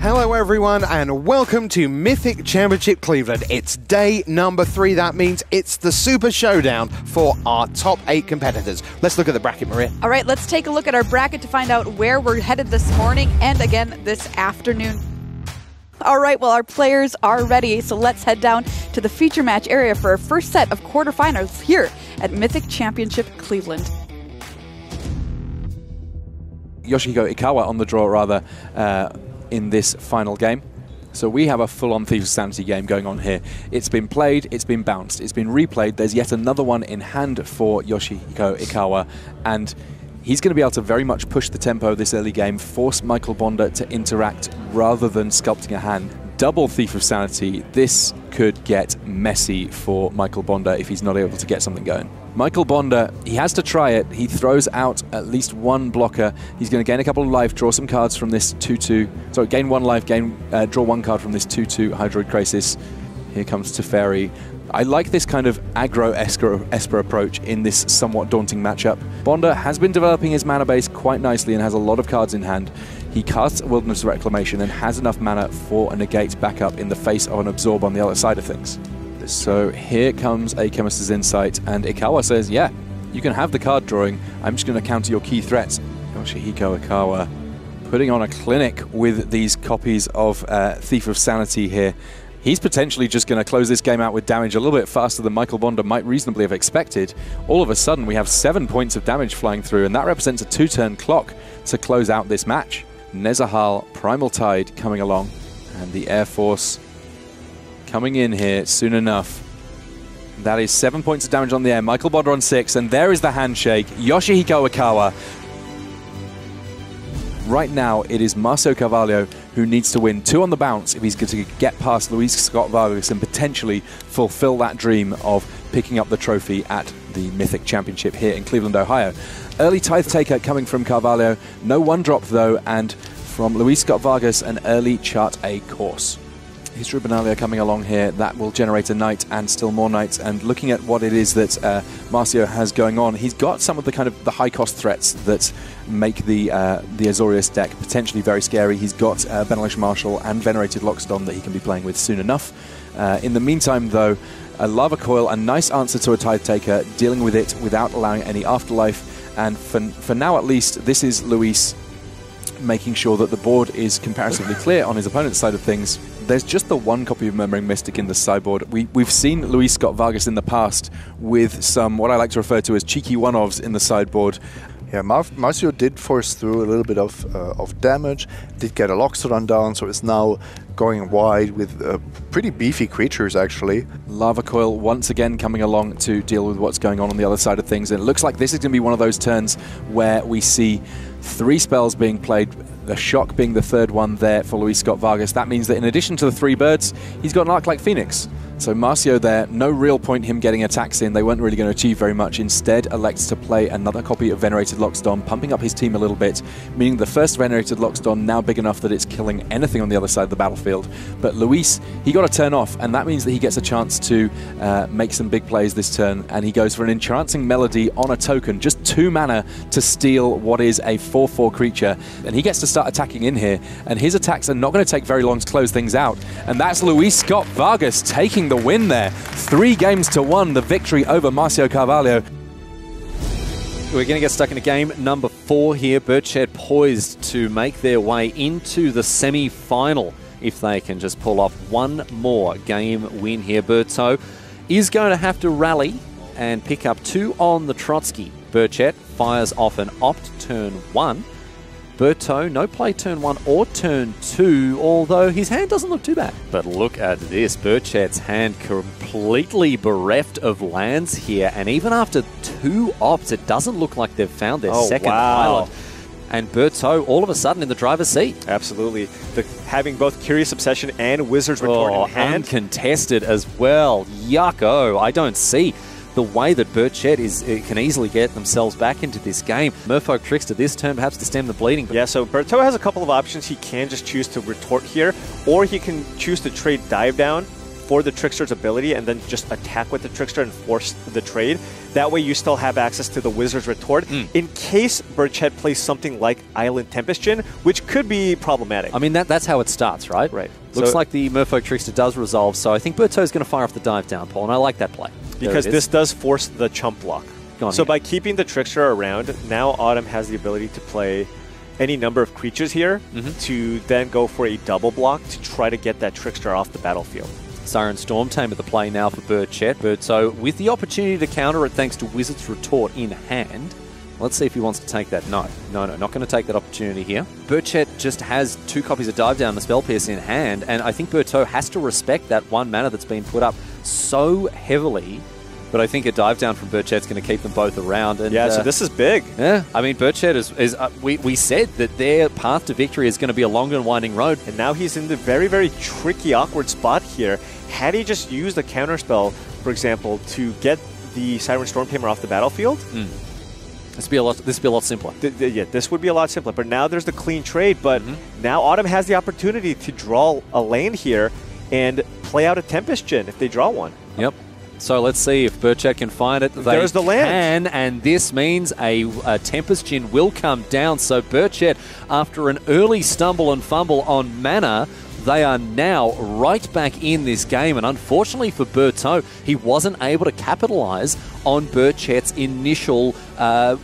Hello everyone and welcome to Mythic Championship Cleveland. It's day number 3. That means it's the Super Showdown for our top 8 competitors. Let's look at the bracket, Maria. All right, let's take a look at our bracket to find out where we're headed this morning and again this afternoon. All right, well, our players are ready, so let's head down to the feature match area for our first set of quarterfinals here at Mythic Championship Cleveland. Yoshihiko Ikawa on the draw, rather, in this final game. So we have a full-on Thief of Sanity game going on here. It's been played, it's been bounced, it's been replayed. There's yet another one in hand for Yoshihiko Ikawa, and he's going to be able to very much push the tempo this early game, force Michael Bonda to interact rather than sculpting a hand. Double Thief of Sanity. This could get messy for Michael Bonda if he's not able to get something going. Michael Bonda, he has to try it. He throws out at least one blocker. He's going to gain a couple of life, draw some cards from this 2-2. Sorry, gain one life, draw one card from this 2-2 Hydroid Crisis. Here comes Teferi. I like this kind of aggro-Esper approach in this somewhat daunting matchup. Bonda has been developing his mana base quite nicely and has a lot of cards in hand. He casts Wilderness Reclamation and has enough mana for a negate backup in the face of an Absorb on the other side of things. So here comes a Chemist's Insight, and Ikawa says, yeah, you can have the card drawing. I'm just going to counter your key threats. Yoshihiko Ikawa putting on a clinic with these copies of Thief of Sanity here. He's potentially just going to close this game out with damage a little bit faster than Michael Bonda might reasonably have expected. All of a sudden, we have 7 points of damage flying through, and that represents a 2-turn clock to close out this match. Nezahal, Primal Tide coming along, and the Air Force coming in here soon enough. That is 7 points of damage on the air. Michael Bonda on 6, and there is the handshake. Yoshihiko Ikawa. Right now, it is Marcio Carvalho who needs to win 2 on the bounce if he's going to get past Luis Scott-Vargas and potentially fulfill that dream of picking up the trophy at the Mythic Championship here in Cleveland, Ohio. Early Tithe Taker coming from Carvalho. No 1-drop though, and from Luis Scott-Vargas, an early Chart A course. History Benalia coming along here. That will generate a knight and still more knights. And looking at what it is that Marcio has going on, he's got some of the kind of the high-cost threats that make the Azorius deck potentially very scary. He's got Benalish Marshal and Venerated Loxodon that he can be playing with soon enough. In the meantime, though, a Lava Coil, a nice answer to a Tithe Taker, dealing with it without allowing any afterlife. And for now, at least, this is Luis making sure that the board is comparatively clear on his opponent's side of things. There's just the one copy of Murmuring Mystic in the sideboard. We've seen Luis Scott-Vargas in the past with some, what I like to refer to as cheeky one-offs in the sideboard. Yeah, Marcio did force through a little bit of damage, did get a Loxodon down, so it's now going wide with pretty beefy creatures, actually. Lava Coil once again coming along to deal with what's going on the other side of things. And it looks like this is going to be one of those turns where we see 3 spells being played, the Shock being the 3rd one there for Luis Scott-Vargas. That means that in addition to the 3 birds, he's got an Arc like Phoenix. So Marcio there, no real point him getting attacks in. They weren't really going to achieve very much. Instead, elects to play another copy of Venerated Loxodon, pumping up his team a little bit, meaning the first Venerated Loxodon now big enough that it's killing anything on the other side of the battlefield. But Luis, he got a turn off, and that means that he gets a chance to make some big plays this turn, and he goes for an Entrancing Melody on a token, just 2 mana to steal what is a 4/4 creature, and he gets to start attacking in here, and his attacks are not going to take very long to close things out, and that's Luis Scott-Vargas taking the win there. 3 games to 1, the victory over Marcio Carvalho. We're going to get stuck into game number 4 here. Burchett poised to make their way into the semi-final if they can just pull off one more game win here. Berto is going to have to rally and pick up 2 on the Trotsky. Burchett fires off an opt turn 1. Berto, no play turn 1 or turn 2, although his hand doesn't look too bad. But look at this, Burchett's hand completely bereft of lands here, and even after 2 opts, it doesn't look like they've found their second island. And Berto, all of a sudden, in the driver's seat. Absolutely. Having both Curious Obsession and Wizard's Retort in hand. Uncontested as well. Yucko. I don't see the way that Burchett can easily get themselves back into this game. Merfolk Trickster this turn, perhaps to stem the bleeding. Yeah, so Berto has a couple of options. He can just choose to retort here, or he can choose to trade Dive Down for the Trickster's ability and then just attack with the Trickster and force the trade. That way you still have access to the Wizard's Retort in case Burchett plays something like Island Tempest Djinn, which could be problematic. I mean, that's how it starts, right? Right. Looks So- like the Merfolk Trickster does resolve, so I think Berto's going to fire off the dive down, Paul, and I like that play. Because this does force the chump block. Go on So here. by keeping the Trickster around, now Autumn has the ability to play any number of creatures here to then go for a double block to try to get that Trickster off the battlefield. Siren Storm Tame at the play now for Burchett. Berto with the opportunity to counter it thanks to Wizard's Retort in hand. Let's see if he wants to take that. No, not going to take that opportunity here. Burchett just has 2 copies of Dive Down and the Spell Pierce in hand, and I think Berto has to respect that 1 mana that's been put up so heavily. But I think a dive down from Burchett's going to keep them both around. And, Yeah, so this is big. Yeah, I mean, Burchett is we said that their path to victory is going to be a long and winding road. And now he's in the very, very tricky, awkward spot here. Had he just used a counterspell, for example, to get the Siren Storm Tamer off the battlefield, This would be a lot simpler. yeah, this would be a lot simpler. But now there's the clean trade. But now Autumn has the opportunity to draw a land here and play out a Tempest Djinn if they draw one. Yep. So let's see if Burchett can find it. There's the land. And this means a Tempest Djinn will come down. So Burchett, after an early stumble and fumble on mana, they are now right back in this game. And unfortunately for Berto, he wasn't able to capitalize on Burchett's initial, mana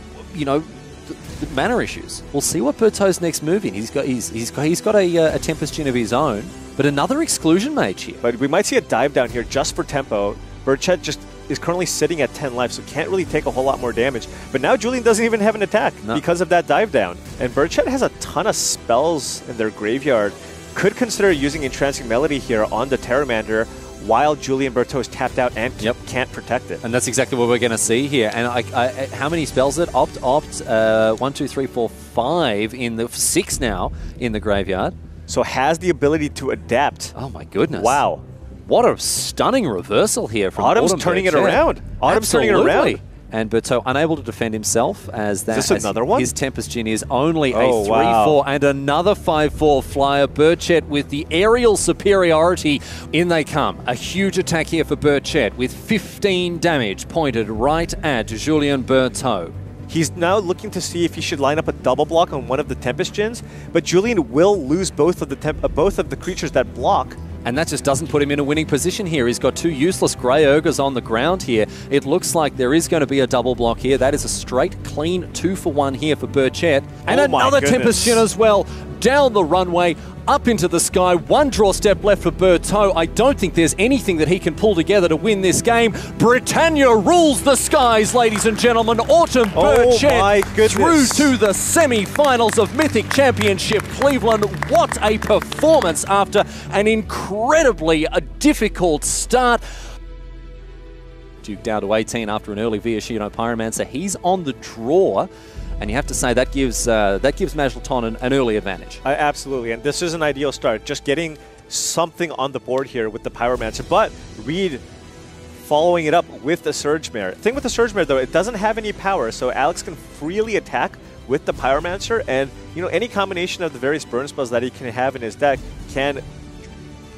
issues. We'll see what Berto's next move in. He's got a Tempest Djinn of his own, but another Exclusion Mage here. But we might see a dive down here just for tempo. Burchett just is currently sitting at 10 life, so can't really take a whole lot more damage. But now Julian doesn't even have an attack because of that dive down. And Burchett has a ton of spells in their graveyard. Could consider using Entrancing Melody here on the Terramander while Julian Berto is tapped out and can't protect it. And that's exactly what we're going to see here. And how many spells is it? Opt, 1, 2, 3, 4, 5 in the 6 now in the graveyard. So has the ability to adapt. Oh my goodness. Wow. What a stunning reversal here from Autumn's Autumn turning it Burchett. around. Autumn's turning it Absolutely. around. And Berto unable to defend himself as that. Is this another one? His Tempest Djinn is only a 3/4 wow. and another 5/4 flyer. Burchett with the aerial superiority. In they come. A huge attack here for Burchett with 15 damage pointed right at Julien Berto. He's now looking to see if he should line up a double block on one of the Tempest Djinns, but Julian will lose both of the creatures that block. And that just doesn't put him in a winning position here. He's got 2 useless Grey Ogres on the ground here. It looks like there is going to be a double block here. That is a straight, clean 2-for-1 here for Burchett. And Oh my another goodness. Tempest Djinn as well. Down the runway, up into the sky. 1 draw step left for Berto. I don't think there's anything that he can pull together to win this game. Britannia rules the skies, ladies and gentlemen. Autumn Burchett my goodness. through to the semi-finals of Mythic Championship Cleveland. What a performance after an incredibly difficult start. Juke down to 18 after an early Viashino Pyromancer. He's on the draw. And you have to say that gives Maslaton an early advantage. Absolutely, and this is an ideal start. Just getting something on the board here with the Pyromancer, but Reed following it up with the Surge Mare. The thing with the Surge Mare, though, it doesn't have any power, so Alex can freely attack with the Pyromancer, and any combination of the various burn spells that he can have in his deck can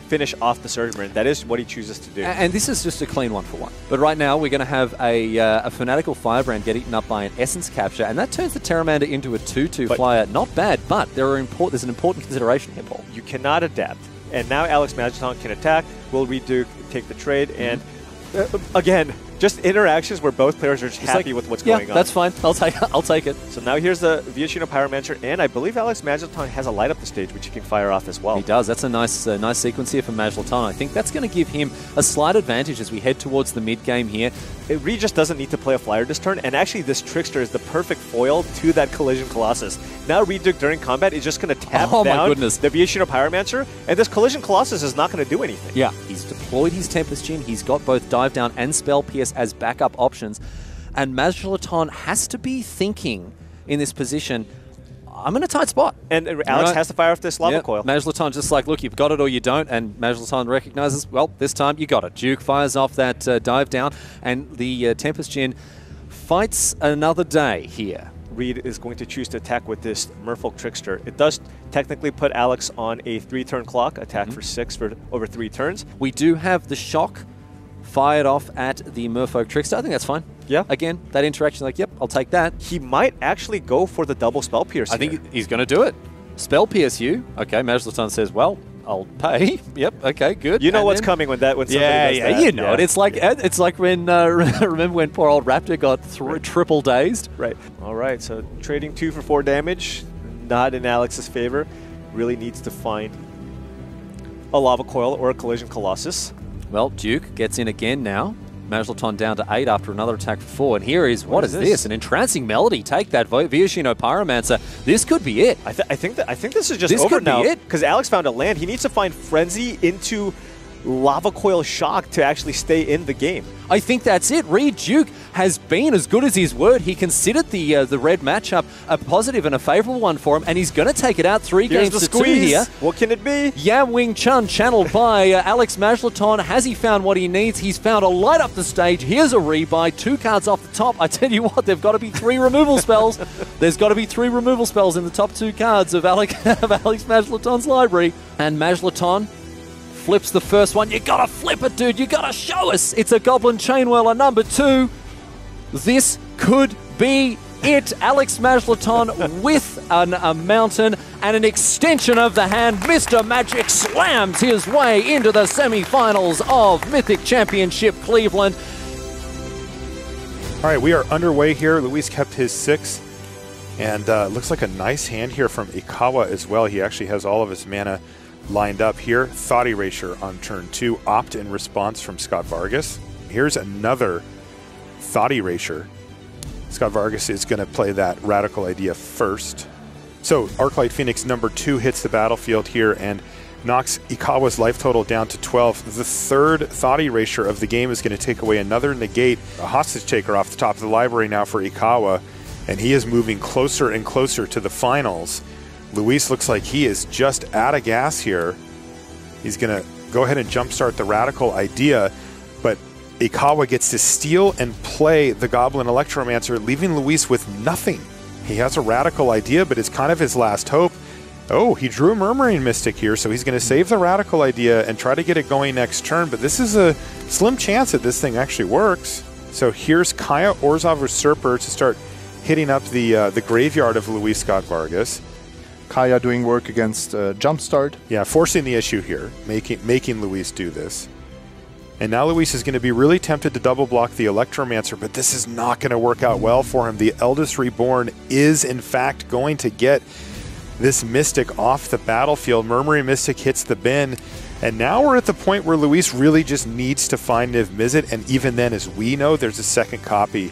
finish off the Surge Mare. That is what he chooses to do. And this is just a clean 1-for-1. But right now, we're going to have a Fanatical Firebrand get eaten up by an Essence Capture, and that turns the Terramander into a 2/2 flyer. Not bad, but there's an important consideration here, Paul. You cannot adapt. And now Alex Maslaton can attack. Will Reed Duke take the trade? And again, just interactions where both players are just happy with what's going on. That's fine. I'll take it. So now here's the Viashino Pyromancer, and I believe Alex Maslaton has a light up the stage, which he can fire off as well. He does. That's a nice sequence here for Maslaton. I think that's going to give him a slight advantage as we head towards the mid-game here. Reed just doesn't need to play a flyer this turn, and actually this Trickster is the perfect foil to that Collision Colossus. Now Reed Duke during combat is just going to tap down the Viashino Pyromancer, and this Collision Colossus is not going to do anything. Yeah, he's deployed his Tempest Djinn. He's got both Dive Down and Spell Pierce as backup options, and Maslaton has to be thinking in this position, I'm in a tight spot. And Alex has to fire off this Lava Coil. Maslaton just like, look, you've got it or you don't, and Maslaton recognizes, well, this time you got it. Juke fires off that dive down, and the Tempest Djinn fights another day here. Reed is going to choose to attack with this Merfolk Trickster. It does technically put Alex on a 3-turn clock, attack for 6 for over 3 turns. We do have the shock fired off at the Merfolk Trickster. I think that's fine. Yeah. Again, that interaction, like, yep, I'll take that. He might actually go for the double Spell Pierce I here. think he's going to do it. Spell Pierce you. Okay, Maslaton says, well, I'll pay. Yep, okay, good. You know and what's then, coming when somebody does that. you know it. It's like when, remember when poor old Raptor got triple dazed? Right. All right, so trading 2 for 4 damage, not in Alex's favor. Really needs to find a Lava Coil or a Collision Colossus. Well, Juke gets in again now. Maslaton down to 8 after another attack for 4. And here is, what is this? An entrancing melody. Take that, Vioshino Pyromancer. This could be it. I think this is just This over could be now it. because Alex found a land. He needs to find Frenzy into Lava Coil Shock to actually stay in the game. I think that's it. Reed Juke has been as good as his word. He considered the red matchup a positive and a favorable one for him, and he's going to take it out 3 Here's games the to 2 squeeze. here. What can it be? Yan Wing Chun channeled by Alex Maslaton. Has he found what he needs? He's found a light up the stage. Here's a rebuy. 2 cards off the top. I tell you what, there've got to be 3 removal spells. There's got to be 3 removal spells in the top 2 cards of Alex Maslaton's library. And Maslaton flips the first one. You gotta flip it, dude. You gotta show us. It's a Goblin Chainwhirler number 2. This could be it. Alex Maslaton with a mountain and an extension of the hand. Mr. Magic slams his way into the semifinals of Mythic Championship Cleveland. All right, we are underway here. Luis kept his 6. And looks like a nice hand here from Ikawa as well. He actually has all of his mana lined up here. Thought Erasure on turn 2. Opt in response from Scott-Vargas. Here's another Thought Erasure. Scott-Vargas is going to play that Radical Idea first. So Arclight Phoenix number 2 hits the battlefield here and knocks Ikawa's life total down to 12. The third Thought Erasure of the game is going to take away another negate. A hostage taker off the top of the library now for Ikawa, and he is moving closer and closer to the finals. Luis looks like he is just out of gas here. He's going to go ahead and jumpstart the Radical Idea, but Ikawa gets to steal and play the Goblin Electromancer, leaving Luis with nothing. He has a Radical Idea, but it's kind of his last hope. Oh, he drew a Murmuring Mystic here, so he's going to save the Radical Idea and try to get it going next turn, but this is a slim chance that this thing actually works. So here's Kaya Orzhov Usurper to start hitting up the graveyard of Luis Scott-Vargas. Kaya doing work against Jumpstart. Yeah, forcing the issue here, making Luis do this. And now Luis is going to be really tempted to double block the Electromancer, but this is not going to work out well for him. The Eldest Reborn is, in fact, going to get this Mystic off the battlefield. Murmuring Mystic hits the bin, and now we're at the point where Luis really just needs to find Niv Mizzet, and even then, as we know, there's a second copy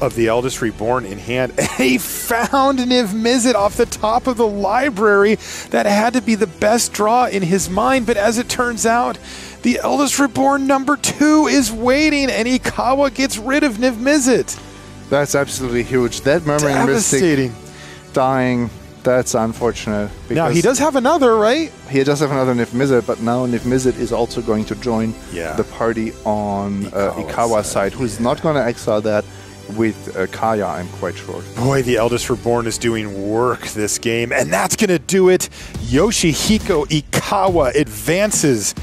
of the Eldest Reborn in hand. And he found Niv Mizzet off the top of the library. That had to be the best draw in his mind, but as it turns out, the Eldest Reborn number 2 is waiting, and Ikawa gets rid of Niv Mizzet. That's absolutely huge. That Murmuring Mystic dying, that's unfortunate. Now, he does have another, right? He does have another Niv Mizzet, but now Niv Mizzet is also going to join the party on Ikawa's side, who's not going to exile that with Kaya, I'm quite sure. Boy, the Eldest Reborn is doing work this game, and that's going to do it. Yoshihiko Ikawa advances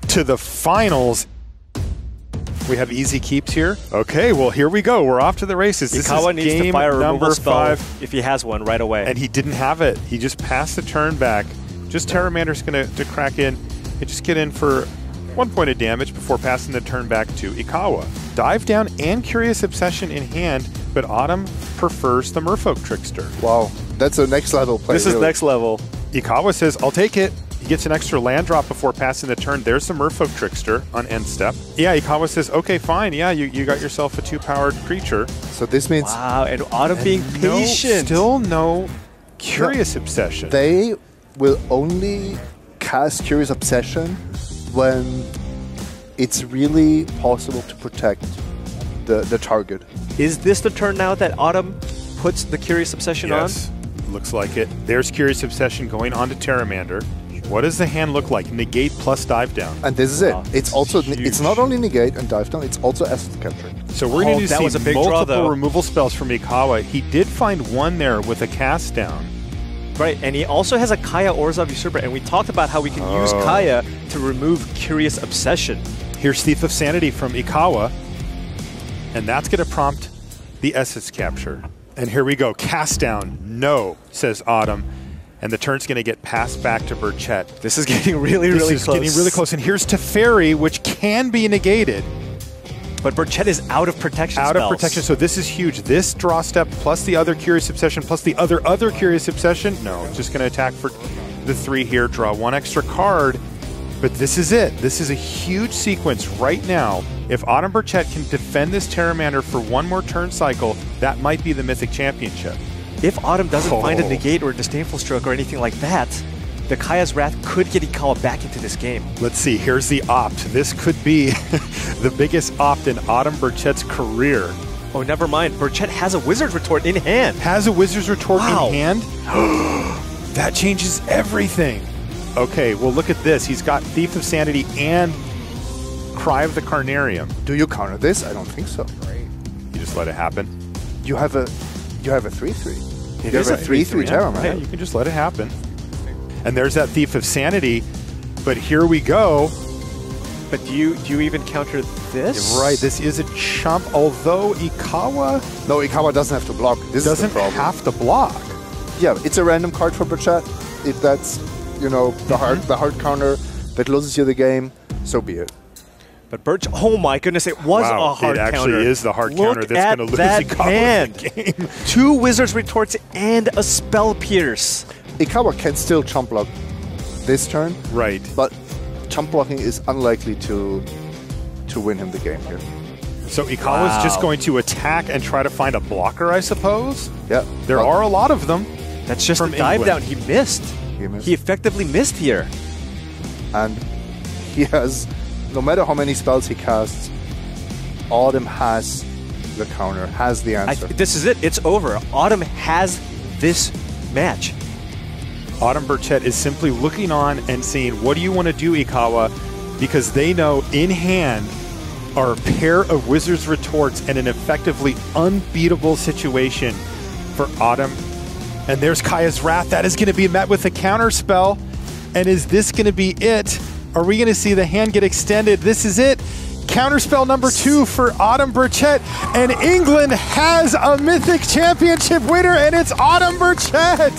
to the finals. We have easy keeps here. Okay, well, here we go. We're off to the races. Ikawa this is needs game to fire a removal number spell 5. if he has one right away. And he didn't have it. He just passed the turn back. Just Terramander's going to crack in and just get in for 1 point of damage before passing the turn back to Ikawa. Dive Down and Curious Obsession in hand, but Autumn prefers the Merfolk Trickster. Wow, that's a next level play. This is next level. Ikawa says, I'll take it. He gets an extra land drop before passing the turn. There's the Merfolk Trickster on end step. Yeah, Ikawa says, okay, fine. Yeah, you got yourself a 2-powered creature. So this means... Wow, and Autumn being patient. Still no Curious Obsession. They will only cast Curious Obsession when it's really possible to protect the target. Is this the turn now that Autumn puts the Curious Obsession on? Looks like it. There's Curious Obsession going on to Terramander. What does the hand look like? Negate plus dive down. And this is it. It's also huge. it's not only negate and dive down, it's also asset capture. So we're going to that was a see big draw, multiple though. removal spells from Ikawa. He did find one there with a cast down. Right, and he also has a Kaya Orzhov Usurper, and we talked about how we can use Kaya to remove Curious Obsession. Here's Thief of Sanity from Ikawa, and that's going to prompt the Essence Capture. And here we go, cast down, no, says Autumn, and the turn's going to get passed back to Burchett. This is getting really close. This is getting really close, and here's Teferi, which can be negated. But Burchett is out of protection Out spells. of protection, so this is huge. This draw step plus the other Curious Obsession plus the other Curious Obsession. No, just going to attack for the 3 here, draw 1 extra card. But this is it. This is a huge sequence right now. If Autumn Burchett can defend this Terramander for 1 more turn cycle, that might be the Mythic Championship. If Autumn doesn't find a negate or a disdainful stroke or anything like that, the Kaya's Wrath could get Ikawa back into this game. Let's see, here's the opt. This could be the biggest opt in Autumn Burchett's career. Oh, never mind. Burchett has a Wizard's Retort in hand. Has a Wizard's Retort Wow. in hand? That changes everything. Okay, well look at this. He's got Thief of Sanity and Cry of the Carnarium. Do you counter this? I don't think so. You just let it happen. You have a 3/3. It You have a 3/3 Terramander. Yeah, you can just let it happen. And there's that Thief of Sanity, but here we go. But do you even counter this? Right, this is a chump, although Ikawa No, Ikawa doesn't have to block. This doesn't is the problem. have to block. Yeah, it's a random card for Burchett. If that's, you know, the hard counter that loses you the game, so be it. But oh my goodness, it was Wow, a hard it actually counter. is the hard Look counter that's going to lose that Ikawa hand. the game. 2 Wizard's Retorts and a Spell Pierce. Ikawa can still chump block this turn, Right. but chump blocking is unlikely to win him the game here. So Ikawa's just going to attack and try to find a blocker, I suppose? Yeah. There are a lot of them. That's just From a dive England. down. He missed. He missed. He effectively missed here. And he has, no matter how many spells he casts, Autumn has the counter, has the answer. This is it. It's over. Autumn has this match. Autumn Burchett is simply looking on and saying, what do you want to do, Ikawa? Because they know in hand are a pair of Wizard's Retorts and an effectively unbeatable situation for Autumn. And there's Kaya's Wrath. That is going to be met with a counter spell. And is this going to be it? Are we going to see the hand get extended? This is it. Counterspell number 2 for Autumn Burchett. And England has a Mythic Championship winner, and it's Autumn Burchett.